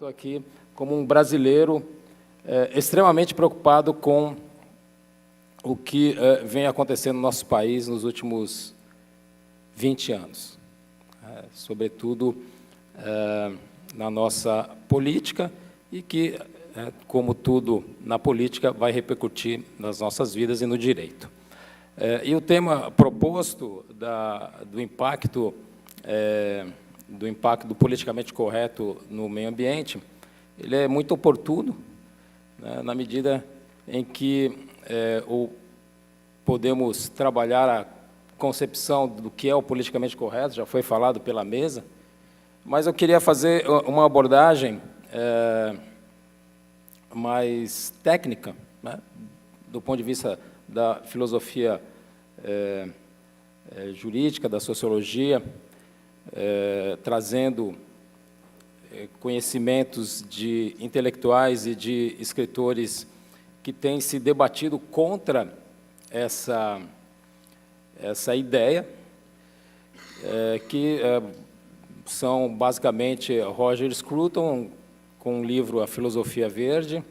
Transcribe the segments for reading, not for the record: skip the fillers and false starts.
estou aqui como um brasileiro extremamente preocupado com o que vem acontecendo no nosso país nos últimos 20 anos, sobretudo na nossa política, e que, como tudo na política, vai repercutir nas nossas vidas e no direito. E o tema proposto do impacto do politicamente correto no meio ambiente, ele é muito oportuno, né, na medida em que podemos trabalhar a concepção do que é o politicamente correto, já foi falado pela mesa, mas eu queria fazer uma abordagem mais técnica, né, do ponto de vista da filosofia jurídica, da sociologia, trazendo conhecimentos de intelectuais e de escritores que têm se debatido contra essa ideia, que são basicamente Roger Scruton, com o livro A Filosofia Verde,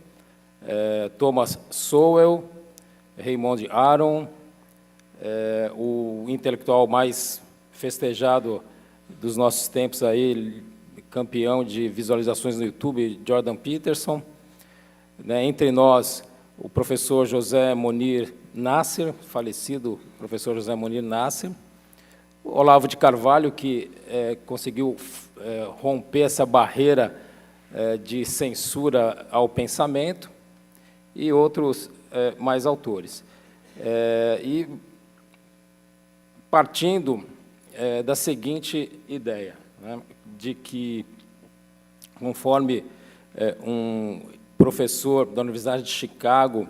Thomas Sowell, Raymond Aron, o intelectual mais festejado dos nossos tempos, aí, campeão de visualizações no YouTube, Jordan Peterson, né, entre nós, o professor José Monir Nasser, falecido professor José Monir Nasser, o Olavo de Carvalho, que conseguiu romper essa barreira de censura ao pensamento, e outros mais autores. E partindo da seguinte ideia, né, de que, conforme um professor da Universidade de Chicago,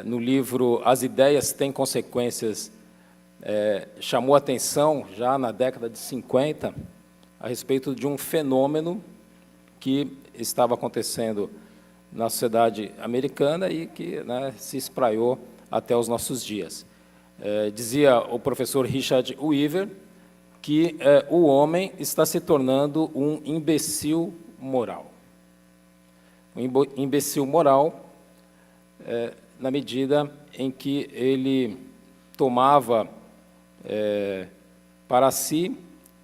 no livro As Ideias Têm Consequências, chamou a atenção, já na década de 50, a respeito de um fenômeno que estava acontecendo na sociedade americana e que, né, se espraiou até os nossos dias. Dizia o professor Richard Weaver que o homem está se tornando um imbecil moral. Um imbecil moral na medida em que ele tomava para si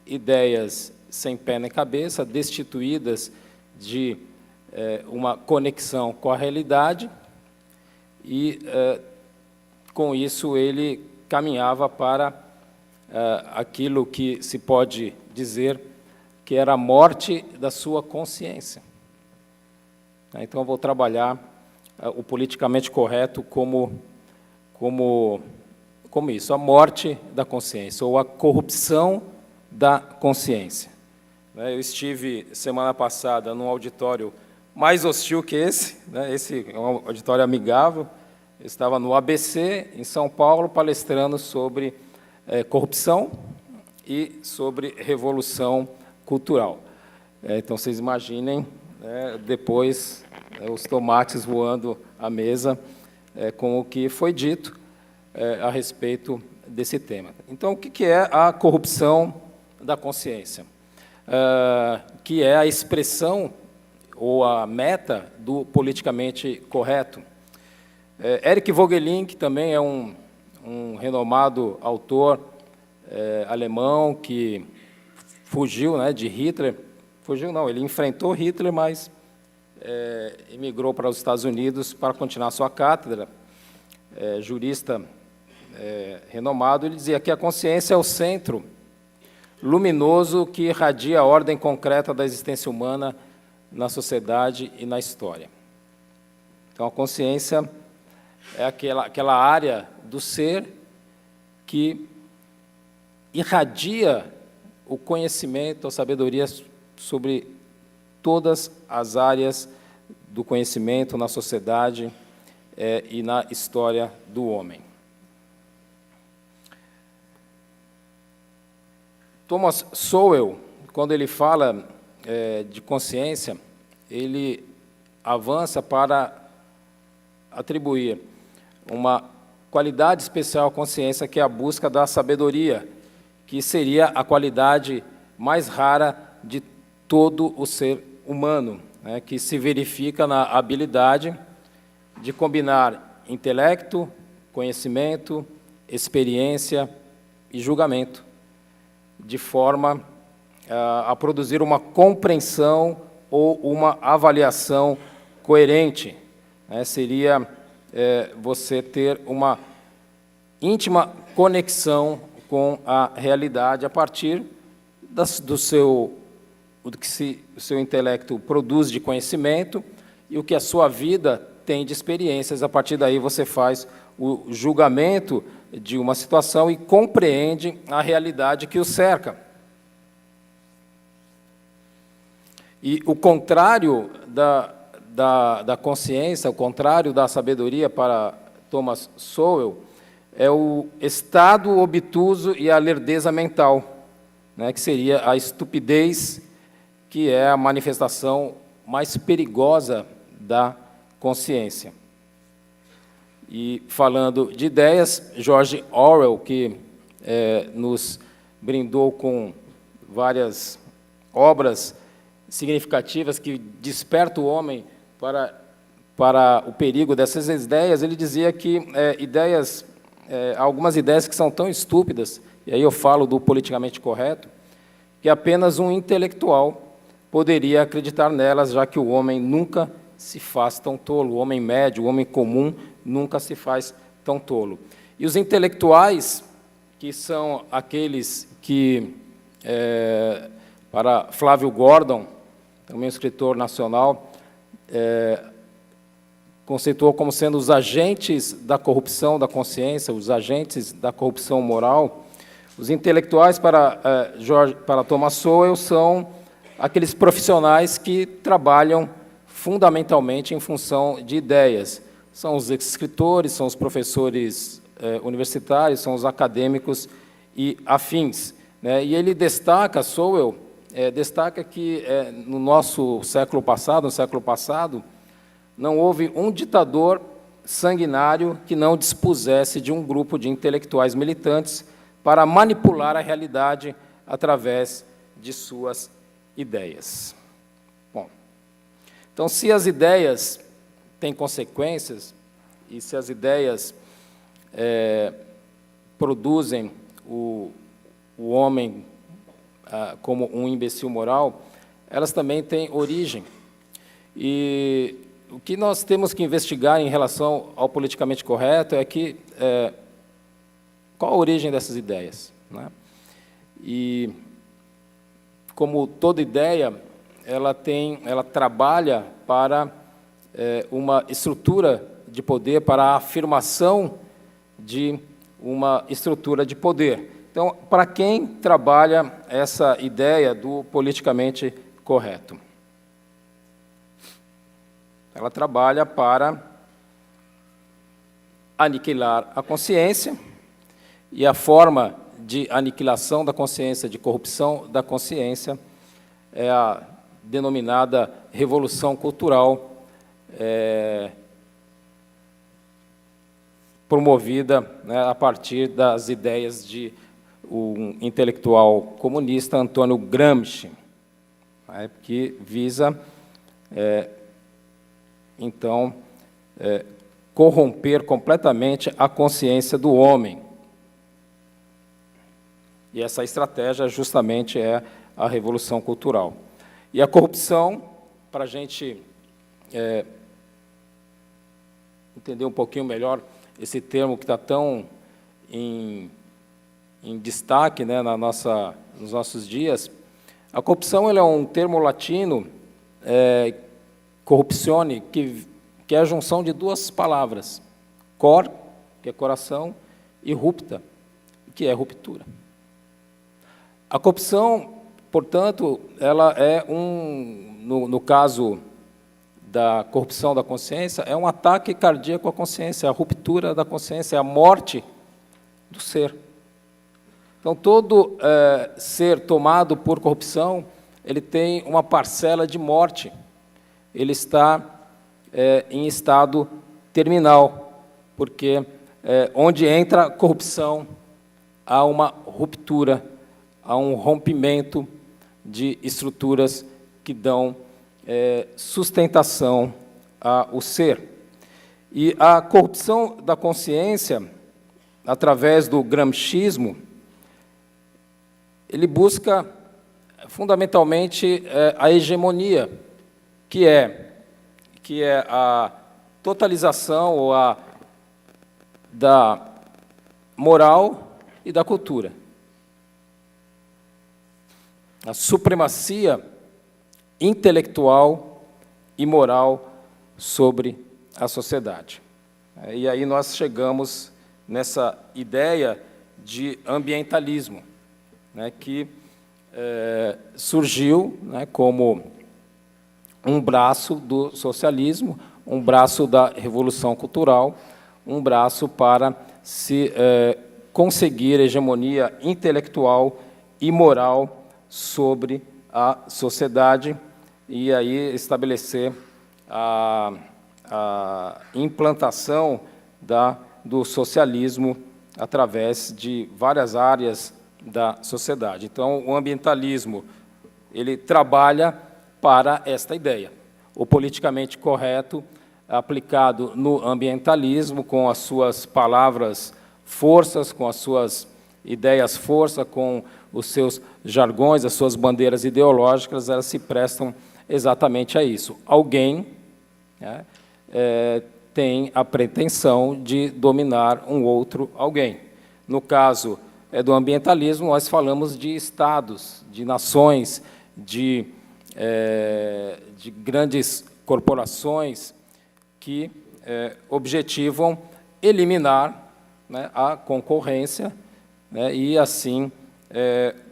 ideias sem pé nem cabeça, destituídas de uma conexão com a realidade, e com isso ele caminhava para aquilo que se pode dizer que era a morte da sua consciência. Então, eu vou trabalhar o politicamente correto como isso, a morte da consciência, ou a corrupção da consciência. Eu estive, semana passada, num auditório mais hostil que esse, né? Esse é um auditório amigável. Eu estava no ABC, em São Paulo, palestrando sobre corrupção e sobre revolução cultural. Então, vocês imaginem, depois, os tomates voando à mesa, com o que foi dito a respeito desse tema. Então, o que é a corrupção da consciência? Que é a expressão ou a meta do politicamente correto. Eric Vogelin, que também é um renomado autor alemão que fugiu, né, de Hitler. Fugiu não, ele enfrentou Hitler, mas emigrou para os Estados Unidos para continuar sua cátedra. Jurista renomado, ele dizia que a consciência é o centro luminoso que irradia a ordem concreta da existência humana na sociedade e na história. Então, a consciência é aquela área do ser que irradia o conhecimento, a sabedoria sobre todas as áreas do conhecimento na sociedade e na história do homem. Thomas Sowell, quando ele fala de consciência, ele avança para atribuir uma qualidade especial à consciência, que é a busca da sabedoria, que seria a qualidade mais rara de todo o ser humano, né, que se verifica na habilidade de combinar intelecto, conhecimento, experiência e julgamento, de forma a produzir uma compreensão ou uma avaliação coerente. Né? Seria você ter uma íntima conexão com a realidade a partir do que o seu intelecto produz de conhecimento e o que a sua vida tem de experiências. A partir daí você faz o julgamento de uma situação e compreende a realidade que o cerca. E o contrário da consciência, o contrário da sabedoria para Thomas Sowell, é o estado obtuso e a lerdeza mental, né, que seria a estupidez, que é a manifestação mais perigosa da consciência. E, falando de ideias, George Orwell, que nos brindou com várias obras significativas que despertam o homem para o perigo dessas ideias, ele dizia que algumas ideias que são tão estúpidas, e aí eu falo do politicamente correto, que apenas um intelectual poderia acreditar nelas, já que o homem nunca se faz tão tolo, o homem médio, o homem comum, nunca se faz tão tolo. E os intelectuais, que são aqueles que, para Flávio Gordon, também um escritor nacional, conceituou como sendo os agentes da corrupção da consciência, os agentes da corrupção moral. Os intelectuais, para Thomas Sowell, são aqueles profissionais que trabalham fundamentalmente em função de ideias. São os escritores, são os professores universitários, são os acadêmicos e afins. Né? E ele destaca, Sowell, destaca que no nosso século passado, não houve um ditador sanguinário que não dispusesse de um grupo de intelectuais militantes para manipular a realidade através de suas ideias. Bom, então, se as ideias têm consequências, e se as ideias produzem o homem como um imbecil moral, elas também têm origem. E o que nós temos que investigar em relação ao politicamente correto é que qual a origem dessas ideias, né? E como toda ideia, ela trabalha para uma estrutura de poder, para a afirmação de uma estrutura de poder. Então, para quem trabalha essa ideia do politicamente correto? Ela trabalha para aniquilar a consciência, e a forma de aniquilação da consciência, de corrupção da consciência, é a denominada revolução cultural, promovida, né, a partir das ideias de um intelectual comunista, Antônio Gramsci, né, que visa, então, corromper completamente a consciência do homem. E essa estratégia justamente é a revolução cultural. E a corrupção, para a gente entender um pouquinho melhor esse termo que está tão em destaque, né, nos nossos dias, a corrupção é um termo latino, corruptione, que é a junção de duas palavras, cor, que é coração, e rupta, que é ruptura. A corrupção, portanto, ela é no caso da corrupção da consciência, é um ataque cardíaco à consciência, a ruptura da consciência, a morte do ser. Então, todo ser tomado por corrupção, ele tem uma parcela de morte. Ele está em estado terminal, porque onde entra a corrupção, há uma ruptura, há um rompimento de estruturas que dão sustentação ao ser. E a corrupção da consciência, através do gramscismo, ele busca, fundamentalmente, a hegemonia, que é a totalização ou da moral e da cultura. A supremacia intelectual e moral sobre a sociedade. E aí nós chegamos nessa ideia de ambientalismo, né, que surgiu, né, como um braço do socialismo, um braço da revolução cultural, um braço para se conseguir hegemonia intelectual e moral sobre a sociedade e aí estabelecer a implantação do socialismo através de várias áreas da sociedade. Então, o ambientalismo, ele trabalha para esta ideia. O politicamente correto, aplicado no ambientalismo, com as suas palavras forças, com as suas ideias força, com os seus jargões, as suas bandeiras ideológicas, elas se prestam exatamente a isso. Alguém, né, tem a pretensão de dominar um outro alguém. No caso do ambientalismo, nós falamos de estados, de nações, de grandes corporações que objetivam eliminar, né, a concorrência, né, e, assim,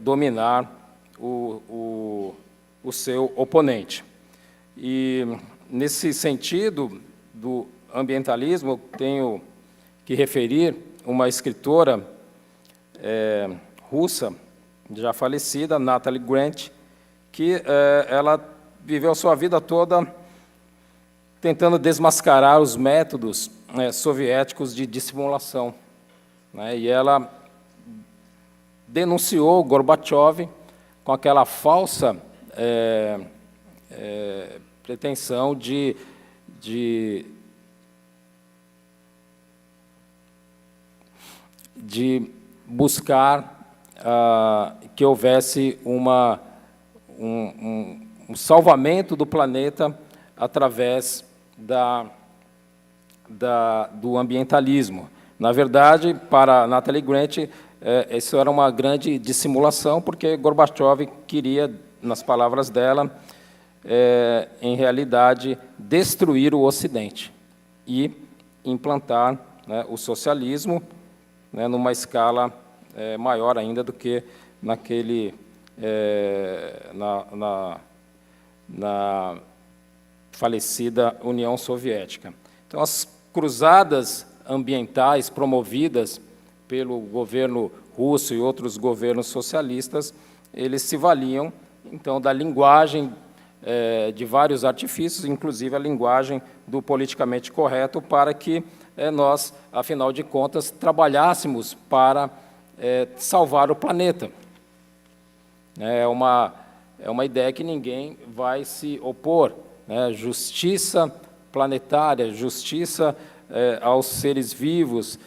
dominar o seu oponente. E, nesse sentido do ambientalismo, eu tenho que referir uma escritora russa, já falecida, Natalie Grant, que ela viveu sua vida toda tentando desmascarar os métodos soviéticos de dissimulação, né? E ela denunciou Gorbachev com aquela falsa pretensão de buscar que houvesse um salvamento do planeta através do ambientalismo. Na verdade, para Natalie Grant, isso era uma grande dissimulação, porque Gorbachev queria, nas palavras dela, em realidade, destruir o Ocidente e implantar, né, o socialismo, né, numa escala maior ainda do que na falecida União Soviética. Então, as cruzadas ambientais promovidas pelo governo russo e outros governos socialistas, eles se valiam, então, da linguagem de vários artifícios, inclusive a linguagem do politicamente correto, para que nós, afinal de contas, trabalhássemos para salvar o planeta. É uma ideia que ninguém vai se opor, né? Justiça planetária, justiça aos seres vivos,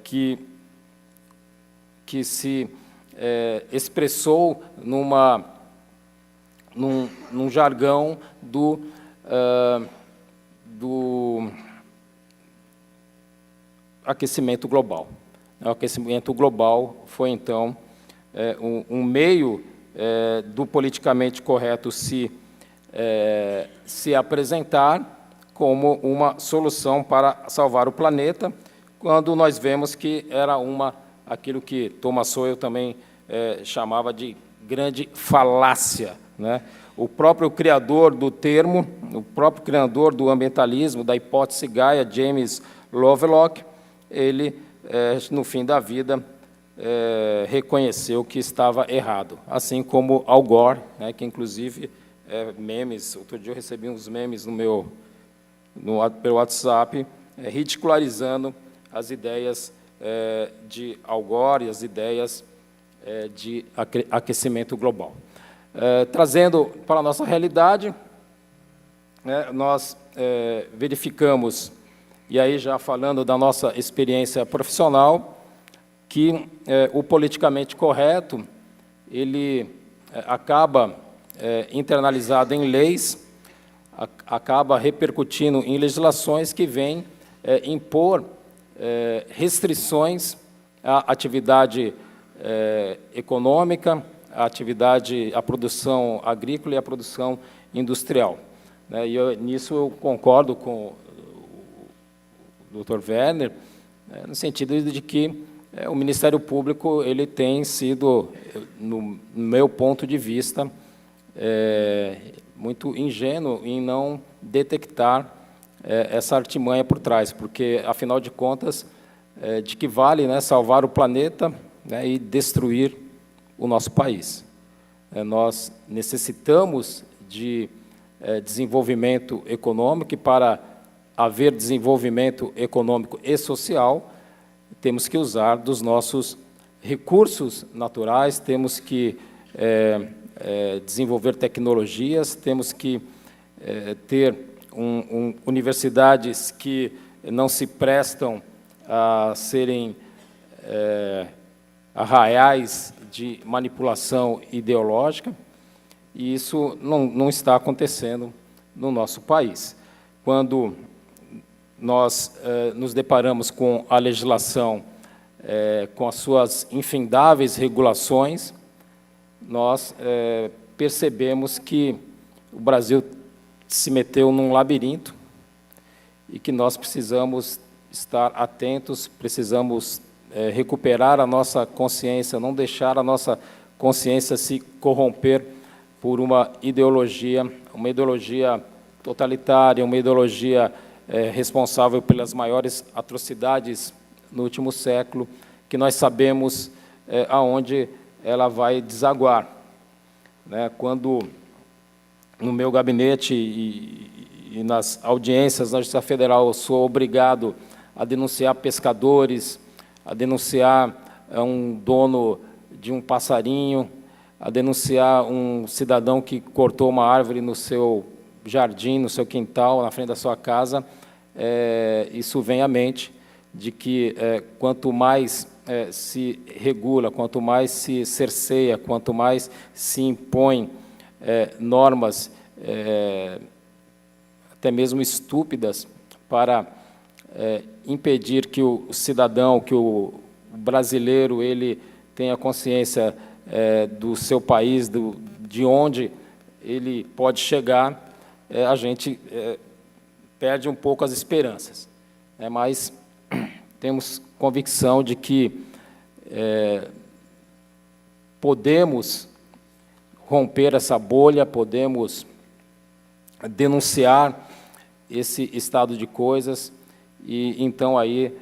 que se expressou num jargão do aquecimento global. O aquecimento global foi, então, um meio do politicamente correto se apresentar como uma solução para salvar o planeta, quando nós vemos que era aquilo que Thomas Sowell também chamava de grande falácia, né? O próprio criador do termo, o próprio criador do ambientalismo, da hipótese Gaia, James Lovelock, ele, no fim da vida, reconheceu que estava errado, assim como Al Gore, né, que, inclusive, memes, outro dia eu recebi uns memes pelo WhatsApp, ridicularizando as ideias de Al Gore e as ideias de aquecimento global. Trazendo para a nossa realidade, né, nós verificamos, e aí já falando da nossa experiência profissional, que o politicamente correto, ele acaba internalizado em leis, acaba repercutindo em legislações que vêm impor restrições à atividade econômica, à produção agrícola e à produção industrial. E nisso eu concordo com o Dr. Werner, no sentido de que o Ministério Público ele tem sido, no meu ponto de vista, muito ingênuo em não detectar essa artimanha por trás, porque, afinal de contas, de que vale, né, salvar o planeta, né, e destruir o nosso país. Nós necessitamos de desenvolvimento econômico, e para haver desenvolvimento econômico e social, temos que usar dos nossos recursos naturais, temos que desenvolver tecnologias, temos que ter universidades que não se prestam a serem arraiais de manipulação ideológica, e isso não está acontecendo no nosso país. Quando nós nos deparamos com a legislação, com as suas infindáveis regulações, nós percebemos que o Brasil se meteu num labirinto e que nós precisamos estar atentos, precisamos recuperar a nossa consciência, não deixar a nossa consciência se corromper por uma ideologia totalitária, uma ideologia responsável pelas maiores atrocidades no último século, que nós sabemos aonde ela vai desaguar. Quando, no meu gabinete e nas audiências na Justiça Federal, eu sou obrigado a denunciar pescadores, a denunciar um dono de um passarinho, a denunciar um cidadão que cortou uma árvore no seu jardim, no seu quintal, na frente da sua casa, isso vem à mente de que quanto mais se regula, quanto mais se cerceia, quanto mais se impõe normas, até mesmo estúpidas, para impedir que o cidadão, que o brasileiro, ele tenha consciência do seu país, de onde ele pode chegar, a gente perde um pouco as esperanças. Mas temos convicção de que podemos romper essa bolha, podemos denunciar esse estado de coisas e, então, aí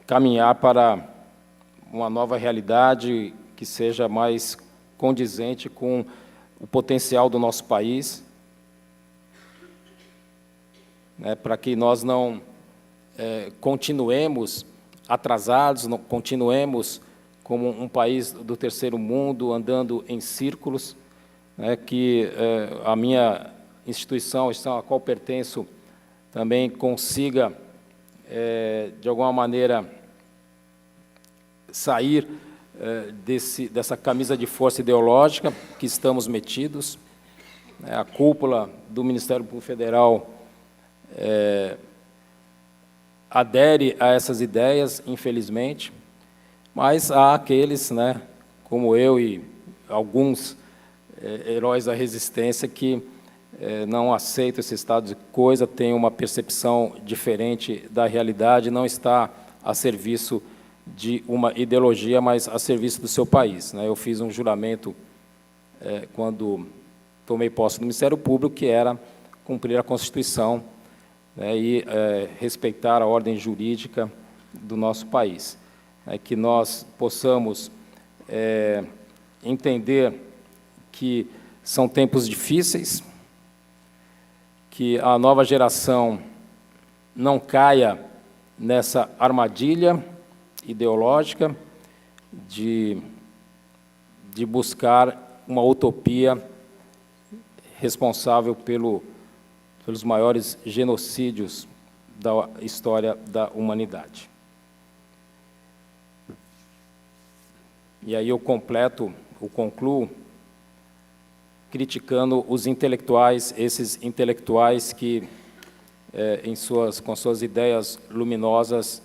caminhar para uma nova realidade que seja mais condizente com o potencial do nosso país, para que nós não continuemos atrasados, não continuemos como um país do terceiro mundo, andando em círculos, que a minha instituição a qual pertenço também consiga, de alguma maneira, sair dessa camisa de força ideológica que estamos metidos. A cúpula do Ministério Público Federal adere a essas ideias, infelizmente, mas há aqueles, como eu e alguns heróis da resistência, que não aceitam esse estado de coisa, têm uma percepção diferente da realidade, não está a serviço de uma ideologia, mas a serviço do seu país. Eu fiz um juramento quando tomei posse do Ministério Público, que era cumprir a Constituição e respeitar a ordem jurídica do nosso país. Que nós possamos entender que são tempos difíceis, que a nova geração não caia nessa armadilha ideológica de buscar uma utopia responsável pelo pelos maiores genocídios da história da humanidade. E aí eu concluo criticando os intelectuais, esses intelectuais que, com suas ideias luminosas,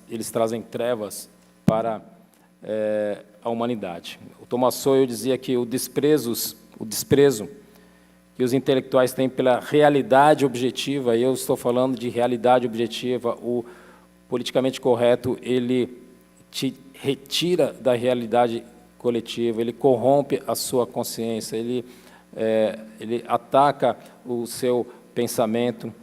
eles trazem trevas para a humanidade. O Thomas Sowell dizia que o desprezo que os intelectuais têm pela realidade objetiva, e eu estou falando de realidade objetiva, o politicamente correto, ele te retira da realidade coletiva, ele corrompe a sua consciência, ele ataca o seu pensamento,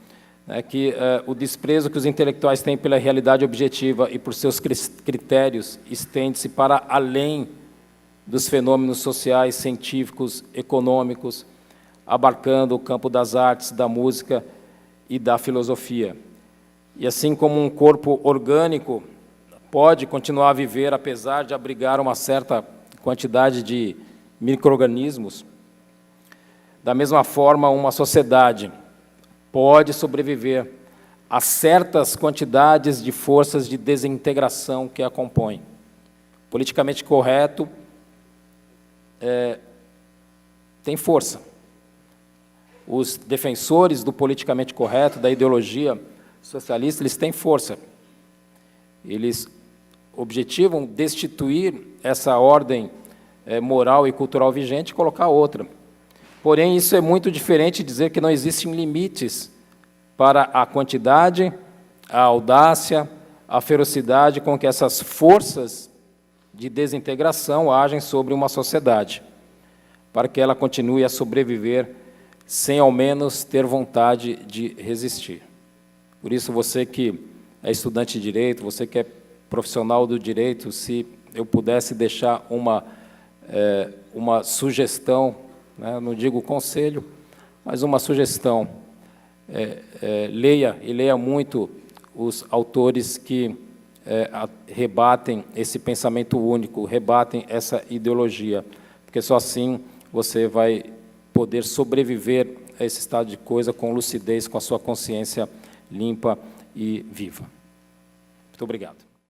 o desprezo que os intelectuais têm pela realidade objetiva e por seus critérios estende-se para além dos fenômenos sociais, científicos, econômicos, abarcando o campo das artes, da música e da filosofia. E assim como um corpo orgânico pode continuar a viver, apesar de abrigar uma certa quantidade de micro-organismos, da mesma forma, uma sociedade pode sobreviver a certas quantidades de forças de desintegração que a compõem. Politicamente correto tem força. Os defensores do politicamente correto, da ideologia socialista, eles têm força. Eles objetivam destituir essa ordem moral e cultural vigente e colocar outra. Porém, isso é muito diferente de dizer que não existem limites para a quantidade, a audácia, a ferocidade com que essas forças de desintegração agem sobre uma sociedade, para que ela continue a sobreviver sem, ao menos, ter vontade de resistir. Por isso, você que é estudante de direito, você que é profissional do direito, se eu pudesse deixar uma sugestão, não digo conselho, mas uma sugestão, leia muito os autores que rebatem esse pensamento único, rebatem essa ideologia, porque só assim você vai poder sobreviver a esse estado de coisa com lucidez, com a sua consciência limpa e viva. Muito obrigado.